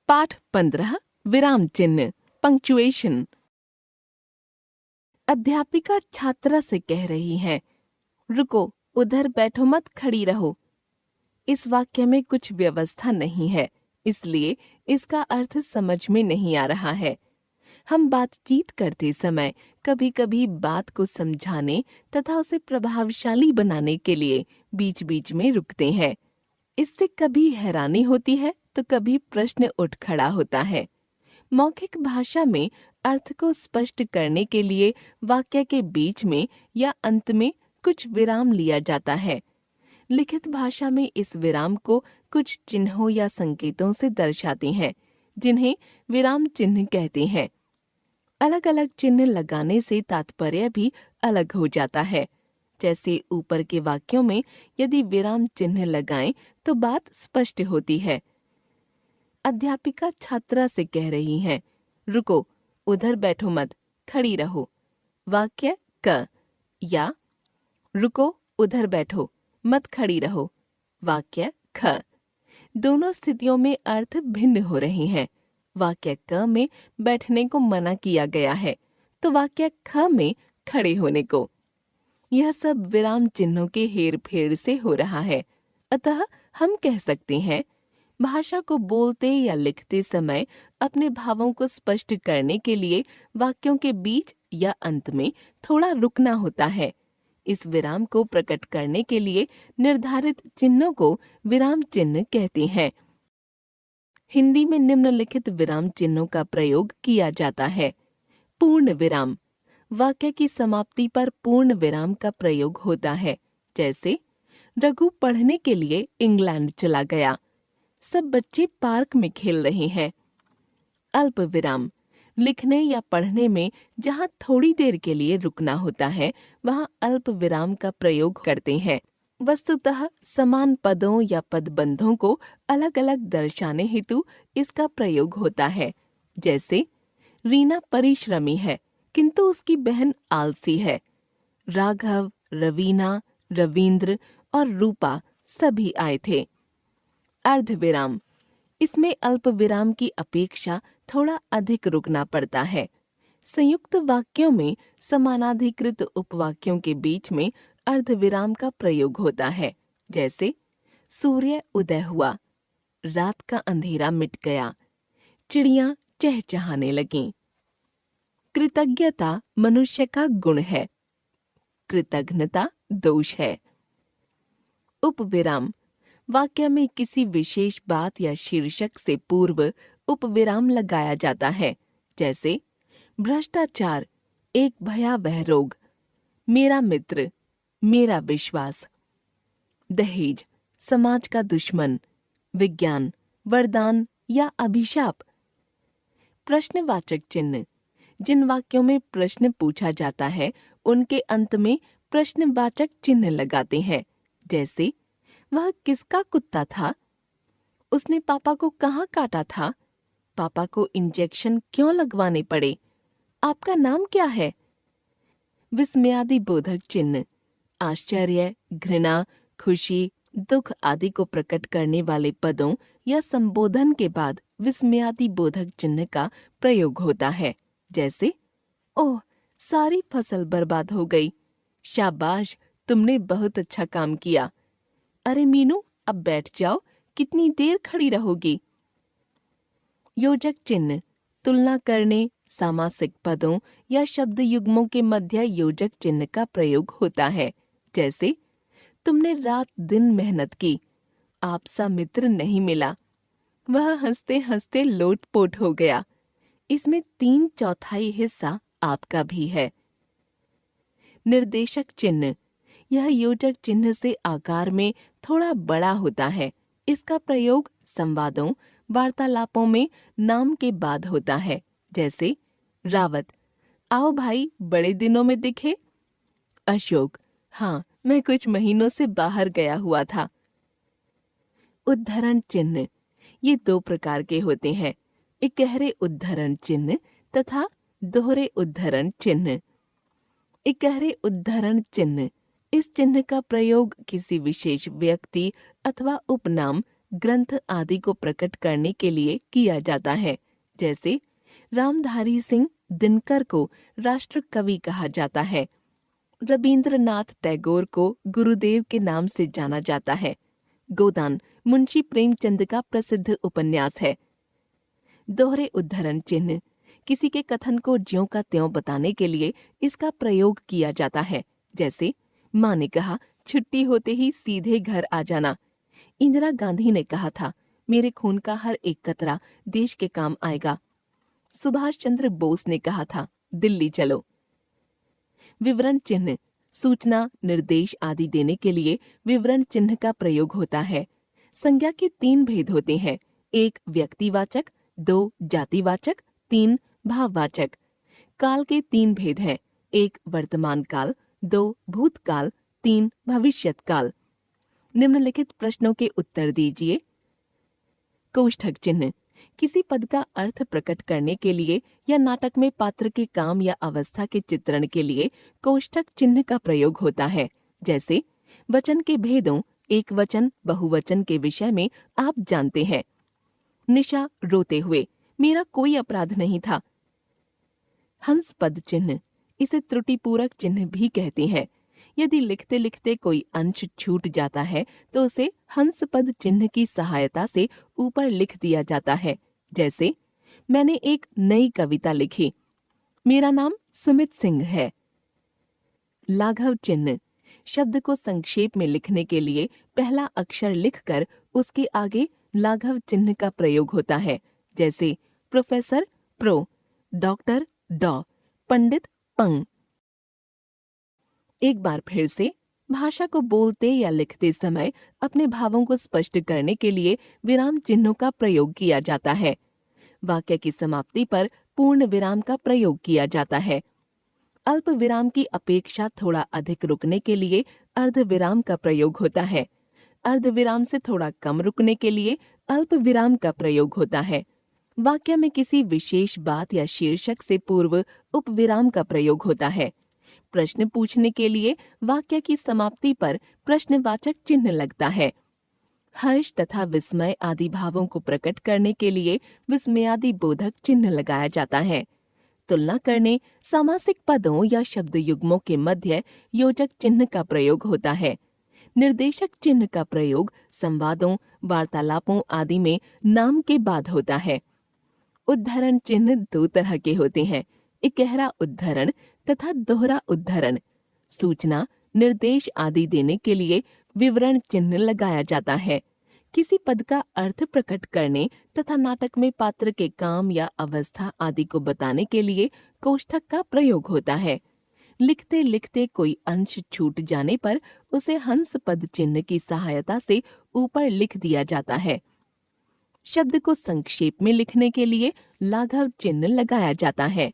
पाठ 15 विराम चिन्ह पंक्चुएशन। अध्यापिका छात्रा से कह रही है, रुको, उधर बैठो मत, खड़ी रहो। इस वाक्य में कुछ व्यवस्था नहीं है, इसलिए इसका अर्थ समझ में नहीं आ रहा है। हम बातचीत करते समय कभी कभी बात को समझाने तथा उसे प्रभावशाली बनाने के लिए बीच बीच में रुकते हैं। इससे कभी हैरानी होती है तो कभी प्रश्न उठ खड़ा होता है। मौखिक भाषा में अर्थ को स्पष्ट करने के लिए वाक्य के बीच में या अंत में कुछ विराम लिया जाता है। लिखित भाषा में इस विराम को कुछ चिन्हों या संकेतों से दर्शाते हैं, जिन्हें विराम चिन्ह कहते हैं। अलग अलग चिन्ह लगाने से तात्पर्य भी अलग हो जाता है। जैसे ऊपर के वाक्यों में यदि विराम चिन्ह लगाएं तो बात स्पष्ट होती है। अध्यापिका छात्रा से कह रही है, रुको, उधर बैठो मत, खड़ी रहो। वाक्य क या रुको, उधर बैठो, मत खड़ी रहो। वाक्य ख। दोनों स्थितियों में अर्थ भिन्न हो रहे हैं। वाक्य क में बैठने को मना किया गया है तो वाक्य ख में खड़े होने को। यह सब विराम चिन्हों के हेर-फेर से हो रहा है। अतः हम कह सकते हैं, भाषा को बोलते या लिखते समय अपने भावों को स्पष्ट करने के लिए वाक्यों के बीच या अंत में थोड़ा रुकना होता है। इस विराम को प्रकट करने के लिए निर्धारित चिन्हों को विराम चिन्ह कहते हैं। हिंदी में निम्नलिखित विराम चिन्हों का प्रयोग किया जाता है। पूर्ण विराम, वाक्य की समाप्ति पर पूर्ण विराम का प्रयोग होता है। जैसे रघु पढ़ने के लिए इंग्लैंड चला गया। सब बच्चे पार्क में खेल रहे हैं। अल्प विराम, लिखने या पढ़ने में जहाँ थोड़ी देर के लिए रुकना होता है वहाँ अल्प विराम का प्रयोग करते हैं। वस्तुतः समान पदों या पदबंधों को अलग अलग दर्शाने हेतु इसका प्रयोग होता है। जैसे रीना परिश्रमी है किंतु उसकी बहन आलसी है। राघव, रवीना, रवींद्र और रूपा सभी आए थे। अर्ध विराम, इसमें अल्प विराम की अपेक्षा थोड़ा अधिक रुकना पड़ता है। संयुक्त वाक्यों में समानाधिकृत उपवाक्यों के बीच में अर्ध विराम का प्रयोग होता है। जैसे सूर्य उदय हुआ, रात का अंधेरा मिट गया, चिड़ियां चहचहाने लगीं। कृतज्ञता मनुष्य का गुण है, कृतघ्नता दोष है। उपविराम, वाक्य में किसी विशेष बात या शीर्षक से पूर्व उपविराम लगाया जाता है। जैसे भ्रष्टाचार एक भयावह रोग, मेरा मित्र, मेरा विश्वास। दहेज समाज का दुश्मन, विज्ञान वरदान या अभिशाप। प्रश्नवाचक चिन्ह, जिन वाक्यों में प्रश्न पूछा जाता है उनके अंत में प्रश्नवाचक चिन्ह लगाते हैं। जैसे वह किसका कुत्ता था? उसने पापा को कहाँ काटा था? पापा को इंजेक्शन क्यों लगवाने पड़े? आपका नाम क्या है? विस्मयादि बोधक चिन्ह, आश्चर्य, घृणा, खुशी, दुख आदि को प्रकट करने वाले पदों या संबोधन के बाद विस्मयादि बोधक चिन्ह का प्रयोग होता है। जैसे ओह, सारी फसल बर्बाद हो गई। शाबाश, तुमने बहुत अच्छा काम किया। अरे मीनू, अब बैठ जाओ, कितनी देर खड़ी रहोगी? योजक चिन्ह, तुलना करने, सामासिक पदों या शब्द युग्मों के मध्य योजक चिन्ह का प्रयोग होता है। जैसे तुमने रात दिन मेहनत की, आपसा मित्र नहीं मिला, वह हंसते हंसते लोटपोट हो गया। इसमें 3/4 हिस्सा आपका भी है। निर्देशक चिन्ह, यह योजक चिन्ह से आकार में थोड़ा बड़ा होता है। इसका प्रयोग संवादों, वार्तालापों में नाम के बाद होता है। जैसे रावत, आओ भाई, बड़े दिनों में दिखे। अशोक, हाँ, मैं कुछ महीनों से बाहर गया हुआ था। उद्धरण चिन्ह, ये 2 प्रकार के होते हैं, इकहरे उद्धरण चिन्ह तथा दोहरे उद्धरण चिन्ह। इकहरे उद्धरण चिन्ह, इस चिन्ह का प्रयोग किसी विशेष व्यक्ति अथवा उपनाम ग्रंथ आदि को प्रकट करने के लिए किया जाता है। जैसे रामधारी सिंह दिनकर को राष्ट्र कवि कहा जाता है। रविंद्रनाथ टैगोर को गुरुदेव के नाम से जाना जाता है। गोदान मुंशी प्रेमचंद का प्रसिद्ध उपन्यास है। दोहरे उद्धरण चिन्ह किसी के कथन को ज्यों का त्यों बताने के लिए इसका प्रयोग किया जाता है। जैसे माँ ने कहा, छुट्टी होते ही सीधे घर आ जाना। इंदिरा गांधी ने कहा था, मेरे खून का हर एक कतरा देश के काम आएगा। सुभाष चंद्र बोस ने कहा था, दिल्ली चलो। विवरण चिन्ह सूचना, निर्देश आदि देने के लिए विवरण चिन्ह का प्रयोग होता है। संज्ञा के 3 भेद होते हैं, 1 व्यक्तिवाचक, 2 जातिवाचक, 3 भाववाचक। काल के 3 भेद हैं, 1 वर्तमान काल, 2 भूतकाल, 3 भविष्यत काल। निम्नलिखित प्रश्नों के उत्तर दीजिए। कोष्ठक चिन्ह किसी पद का अर्थ प्रकट करने के लिए या नाटक में पात्र के काम या अवस्था के चित्रण के लिए कोष्ठक चिन्ह का प्रयोग होता है। जैसे वचन के भेदों, एक वचन बहुवचन के विषय में आप जानते हैं। निशा रोते हुए, मेरा कोई अपराध नहीं था। हंस पद चिन्ह इसे त्रुटिपूरक चिन्ह भी कहते हैं। यदि लिखते लिखते कोई अंश छूट जाता है तो उसे हंस पद चिन्ह की सहायता से ऊपर लिख दिया जाता है। जैसे मैंने एक नई कविता लिखी, मेरा नाम सुमित सिंह है। लाघव चिन्ह शब्द को संक्षेप में लिखने के लिए पहला अक्षर लिखकर उसके आगे लाघव चिन्ह का प्रयोग होता है। जैसे प्रोफेसर प्रो, डॉक्टर डॉ, पंडित पंग। एक बार फिर से भाषा को बोलते या लिखते समय अपने भावों को स्पष्ट करने के लिए विराम चिन्हों का प्रयोग किया जाता है। वाक्य की समाप्ति पर पूर्ण विराम का प्रयोग किया जाता है। अल्प विराम की अपेक्षा थोड़ा अधिक रुकने के लिए अर्ध विराम का प्रयोग होता है। अर्ध विराम से थोड़ा कम रुकने के लिए अल्प विराम का प्रयोग होता है। वाक्य में किसी विशेष बात या शीर्षक से पूर्व उपविराम का प्रयोग होता है। प्रश्न पूछने के लिए वाक्य की समाप्ति पर प्रश्नवाचक चिन्ह लगता है। हर्ष तथा विस्मय आदि भावों को प्रकट करने के लिए विस्मयादि बोधक चिन्ह लगाया जाता है। तुलना करने, सामासिक पदों या शब्द युग्मों के मध्य योजक चिन्ह का प्रयोग होता है। निर्देशक चिन्ह का प्रयोग संवादों, वार्तालापों आदि में नाम के बाद होता है। उद्धरण चिन्ह 2 तरह के होते हैं, इकहरा उद्धरण तथा दोहरा उद्धरण। सूचना, निर्देश आदि देने के लिए विवरण चिन्ह लगाया जाता है। किसी पद का अर्थ प्रकट करने तथा नाटक में पात्र के काम या अवस्था आदि को बताने के लिए कोष्ठक का प्रयोग होता है। लिखते लिखते कोई अंश छूट जाने पर उसे हंस पद चिन्ह की सहायता से ऊपर लिख दिया जाता है। शब्द को संक्षेप में लिखने के लिए लाघव चिन्ह लगाया जाता है।